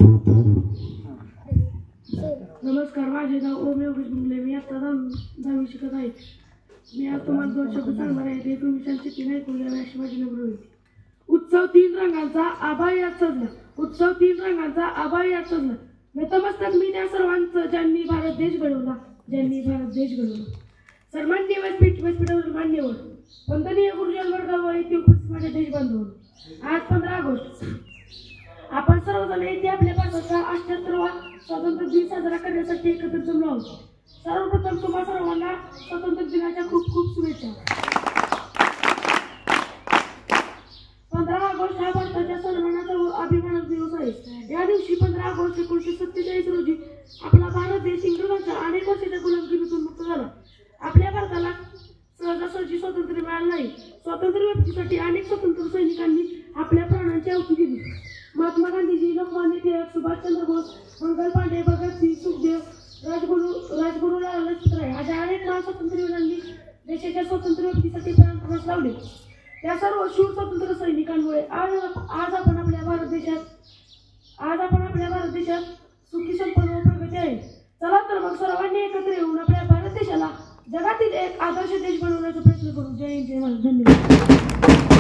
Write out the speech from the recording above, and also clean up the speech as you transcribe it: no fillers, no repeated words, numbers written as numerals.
नमस्कार, माझे नाव ओम योगेश मुंगले. मी आता 10वी शिकत आहे. मी आज तुम्हाला 2 शब्द सांगणार आहे. ते तुम्ही शांततेने ऐकून घ्यावे अशी माझी नम्र विनंती. उत्सव 3 रंगांचा आभाळ यात सजला. उत्सव 3 रंगांचा आभाळ यात सजला. नतमस्तक मी त्या सर्वांचं ज्यांनी भारत देश घडवला, ज्यांनी भारत देश घडवला. सन्माननीय व्यासपीठावरील मान्यवर, वंदनीय गुरुजन वर्ग व येथे उपस्थित माझ्या देश बांधव, आज 15 ऑगस्ट आपण सर्वजण येथे आपल्या भारताचा 78वा स्वातंत्र्य दिन साजरा करण्यासाठी एकत्र जमलो आहोत. सर्वप्रथम तुम्हा सर्वांना स्वातंत्र्य दिनाच्या खूप खूप शुभेच्छा. 15 ऑगस्ट हा भारताच्या सन्मानाचा व अभिमानाचा दिवस आहे. या दिवशी 15 ऑगस्ट 1947 रोजी आपला भारत देश इंग्रजांच्या अनेक वर्षाच्या गुलामगिरीतून मुक्त झाला. आपल्या भारताला सहजासहजी स्वातंत्र्य मिळालं नाही. स्वातंत्र्य प्राप्तीसाठी अनेक स्वतंत्र सैनिकांनी आपल्या प्राणांची आहुती दिली. महात्मा गांधीजी, लोकमान्य टिळक, सुभाषचंद्र बोस, मंगल पांडे, भगतसिंग, सुखदेव, राजगुरू लाला लजपत राय अशा अनेक महान स्वातंत्र्यवीरांनी देशाच्या स्वातंत्र्य प्राप्तीसाठी प्राण लावले. त्या सर्व शूर स्वातंत्र्य सैनिकांमुळे आज आपण आपल्या भारत देशात सुखी संपन्न व प्रगती आहे. चला तर मग सर्वांनी एकत्र येऊन आपल्या भारत देशाला जगातील एक आदर्श देश बनवण्याचा प्रयत्न करू. जय हिंद, जय महाराष्ट्र. धन्यवाद.